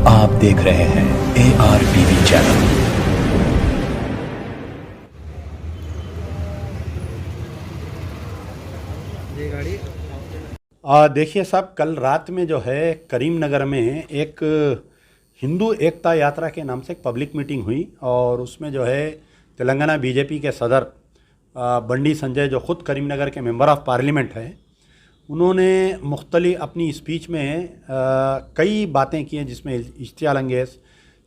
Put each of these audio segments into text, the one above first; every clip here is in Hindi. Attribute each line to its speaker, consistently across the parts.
Speaker 1: आप देख रहे हैं AR टीवी चैनल।
Speaker 2: देखिए साहब, कल रात में जो है करीमनगर में एक हिंदू एकता यात्रा के नाम से एक पब्लिक मीटिंग हुई और उसमें जो है तेलंगाना बीजेपी के सदर बंडी संजय, जो ख़ुद करीमनगर के मेंबर ऑफ़ पार्लियामेंट हैं, उन्होंने मुख्तलि अपनी स्पीच में कई बातें की हैं, जिसमें इश्तियाल अंगेज़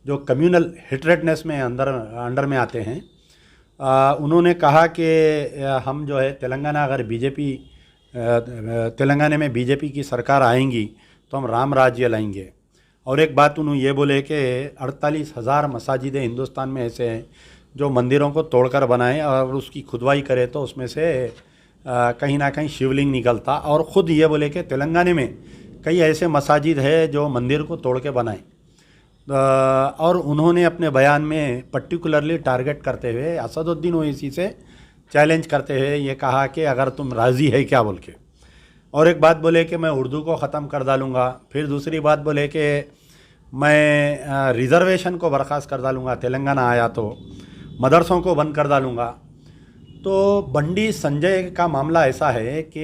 Speaker 2: जो कम्युनल हेट्रेडनेस में अंडर में आते हैं। उन्होंने कहा कि हम जो है तेलंगाना में बीजेपी की सरकार आएंगी तो हम राम राज्य लाएंगे। और एक बात उन्होंने ये बोले कि 48,000 मसाजिद हिंदुस्तान में ऐसे हैं जो मंदिरों को तोड़कर बनाए और उसकी खुदवाई करे तो उसमें से कहीं ना कहीं शिवलिंग निकलता। और ख़ुद ये बोले कि तेलंगाना में कई ऐसे मसाजिद है जो मंदिर को तोड़ के बनाए। और उन्होंने अपने बयान में पर्टिकुलरली टारगेट करते हुए असदुद्दीन ओवैसी से चैलेंज करते हुए ये कहा कि अगर तुम राज़ी है क्या बोल के। और एक बात बोले कि मैं उर्दू को ख़त्म कर डालूँगा। फिर दूसरी बात बोले कि मैं रिज़र्वेशन को बर्खास्त कर डालूँगा, तेलंगाना आया तो मदरसों को बंद कर डालूँगा। तो बंडी संजय का मामला ऐसा है कि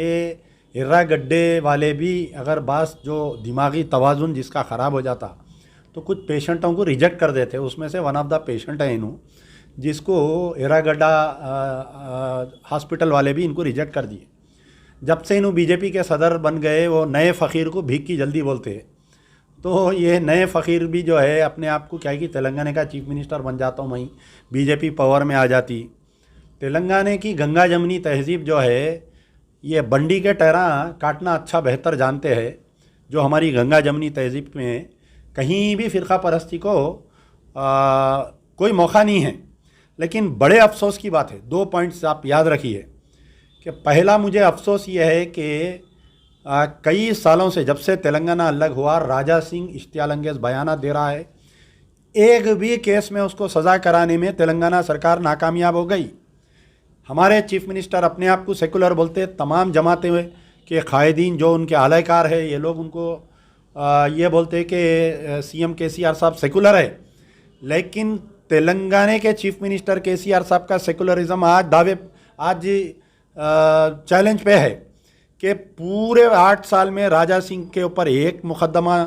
Speaker 2: एर्रागड्डे वाले भी अगर बास जो दिमागी तवाज़ुन जिसका ख़राब हो जाता तो कुछ पेशेंटों को रिजेक्ट कर देते। उसमें से वन ऑफ द पेशेंट है इन्हों, जिसको एर्रागड्डा हॉस्पिटल वाले भी इनको रिजेक्ट कर दिए। जब से इन्हों बीजेपी के सदर बन गए, वो नए फ़कीर को भीख की जल्दी बोलते हैं। तो ये नए फ़कीर भी जो है अपने आप को क्या है कि तेलंगाना का चीफ मिनिस्टर बन जाता हूँ, वहीं बीजेपी पावर में आ जाती। तेलंगाना की गंगा जमनी तहज़ीब जो है, ये बंडी के टहरा काटना अच्छा बेहतर जानते हैं। जो हमारी गंगा जमनी तहज़ीब में कहीं भी फ़िरका परस्ती को कोई मौका नहीं है। लेकिन बड़े अफसोस की बात है, 2 पॉइंट्स आप याद रखिए कि पहला मुझे अफसोस ये है कि कई सालों से, जब से तेलंगाना अलग हुआ, राजा सिंह इश्तियाल अंगेज़ बयान दे रहा है, एक भी केस में उसको सज़ा कराने में तेलंगाना सरकार नाकामयाब हो गई। हमारे चीफ मिनिस्टर अपने आप को सेकुलर बोलते, तमाम जमाते हुए के कायदीन जो उनके आलाकार है, ये लोग उनको ये बोलते कि CM KCR साहब सेकुलर है। लेकिन तेलंगाना के चीफ मिनिस्टर KCR साहब का सेकुलरिज्म आज चैलेंज पे है कि पूरे 8 साल में राजा सिंह के ऊपर एक मुकदमा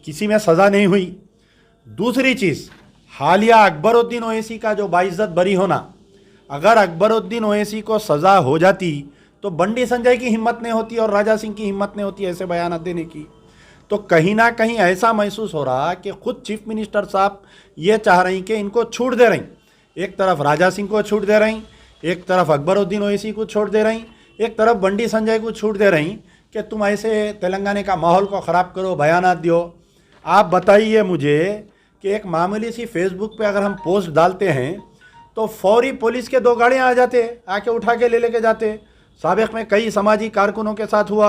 Speaker 2: किसी में सज़ा नहीं हुई। दूसरी चीज़, हालिया अकबरुद्दीन ओवैसी का जो बाइज्जत बरी होना, अगर अकबरुद्दीन ओवैसी को सज़ा हो जाती तो बंडी संजय की हिम्मत नहीं होती और राजा सिंह की हिम्मत नहीं होती ऐसे बयान देने की। तो कहीं ना कहीं ऐसा महसूस हो रहा कि खुद चीफ मिनिस्टर साहब ये चाह रही कि इनको छूट दे रही। एक तरफ राजा सिंह को छूट दे रही, एक तरफ अकबरुद्दीन ओवैसी को छूट दे रही, एक तरफ बंडी संजय को छूट दे रही कि तुम ऐसे तेलंगाना का माहौल को ख़राब करो, बयानात दो। आप बताइए मुझे कि एक मामूली सी फेसबुक पे अगर हम पोस्ट डालते हैं तो फौरी पुलिस के 2 गाड़ियाँ आ जाते, आके उठा के लेके जाते। साबिक़ में कई समाजी कारकुनों के साथ हुआ,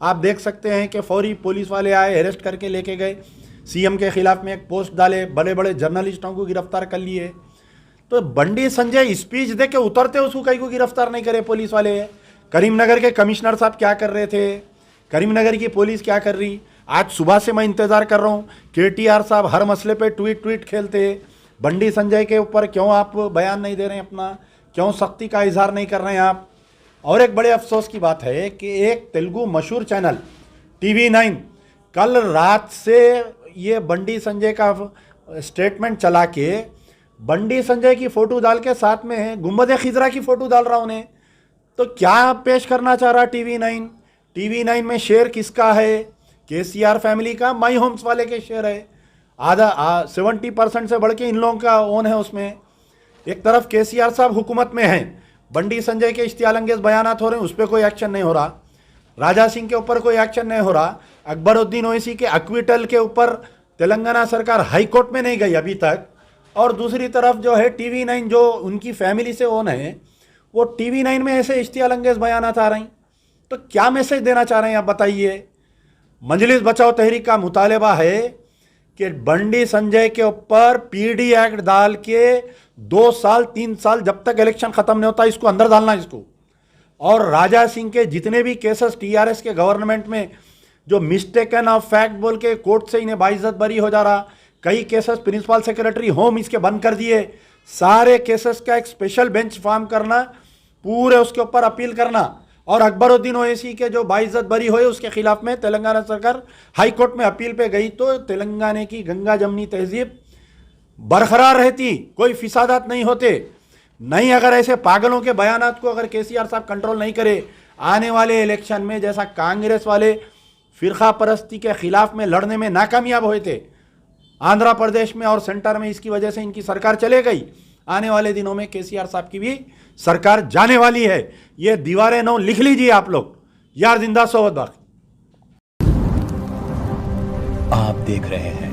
Speaker 2: आप देख सकते हैं कि फौरी पुलिस वाले आए, अरेस्ट करके लेके गए। CM के ख़िलाफ़ में एक पोस्ट डाले, बड़े बड़े जर्नलिस्टों को गिरफ्तार कर लिए। तो बंडी संजय स्पीच दे के उतरते, उसको कहीं को गिरफ्तार नहीं करे पुलिस वाले। करीमनगर के कमिश्नर साहब क्या कर रहे थे, करीमनगर की पुलिस क्या कर रही। आज सुबह से मैं इंतज़ार कर रहा हूँ, KTR साहब हर मसले पे ट्वीट खेलते। बंडी संजय के ऊपर क्यों आप बयान नहीं दे रहे हैं अपना, क्यों सख्ती का इजहार नहीं कर रहे हैं आप। और एक बड़े अफसोस की बात है कि एक तेलुगु मशहूर चैनल TV9 कल रात से ये बंडी संजय का स्टेटमेंट चला के बंडी संजय की फ़ोटो डाल के साथ में गुंबद खिजरा की फ़ोटो डाल रहा उन्हें। तो क्या पेश करना चाह रहा TV9 में शेयर किसका है? KCR फैमिली का, माई होम्स वाले के शेयर है। आधा 70% से बढ़ के इन लोगों का ओन है उसमें। एक तरफ KCR साहब हुकूमत में हैं, बंडी संजय के इश्तियाल अंगेज़ बयानात हो रहे हैं, उस पर कोई एक्शन नहीं हो रहा। राजा सिंह के ऊपर कोई एक्शन नहीं हो रहा। अकबरुद्दीन ओवैसी के एक्विटल के ऊपर तेलंगाना सरकार हाई कोर्ट में नहीं गई अभी तक। और दूसरी तरफ जो है TV9 जो उनकी फैमिली से ओन है, वो TV9 में ऐसे इश्तियाल अंगेज़ बयानात आ रही। तो क्या मैसेज देना चाह रहे हैं आप बताइए। मजलिस बचाओ तहरीक का मुतालबा है कि बंडी संजय के ऊपर PD एक्ट डाल के 2 साल 3 साल जब तक इलेक्शन ख़त्म नहीं होता इसको अंदर डालना इसको। और राजा सिंह के जितने भी केसेस TRS के गवर्नमेंट में जो मिस्टेकन ऑफ फैक्ट बोल के कोर्ट से इन्हें बाइज्जत बरी हो जा रहा, कई केसेस प्रिंसिपल सेक्रेटरी होम इसके बंद कर दिए, सारे केसेस का एक स्पेशल बेंच फॉर्म करना, पूरे उसके ऊपर अपील करना, और अकबरुद्दीन ओवैसी के जो बाइज्जत बरी हुए उसके खिलाफ में तेलंगाना सरकार हाई कोर्ट में अपील पे गई तो तेलंगाना की गंगा जमनी तहजीब बरकरार रहती, कोई फिसादात नहीं होते। नहीं, अगर ऐसे पागलों के बयानात को अगर केसीआर साहब कंट्रोल नहीं करे, आने वाले इलेक्शन में जैसा कांग्रेस वाले फिरका परस्ती के खिलाफ में लड़ने में नाकामयाब हुए थे आंध्र प्रदेश में और सेंटर में, इसकी वजह से इनकी सरकार चले गई, आने वाले दिनों में केसीआर साहब की भी सरकार जाने वाली है। ये दीवारें 9 लिख लीजिए आप लोग, यार जिंदा सोहत बाकी।
Speaker 1: आप देख रहे हैं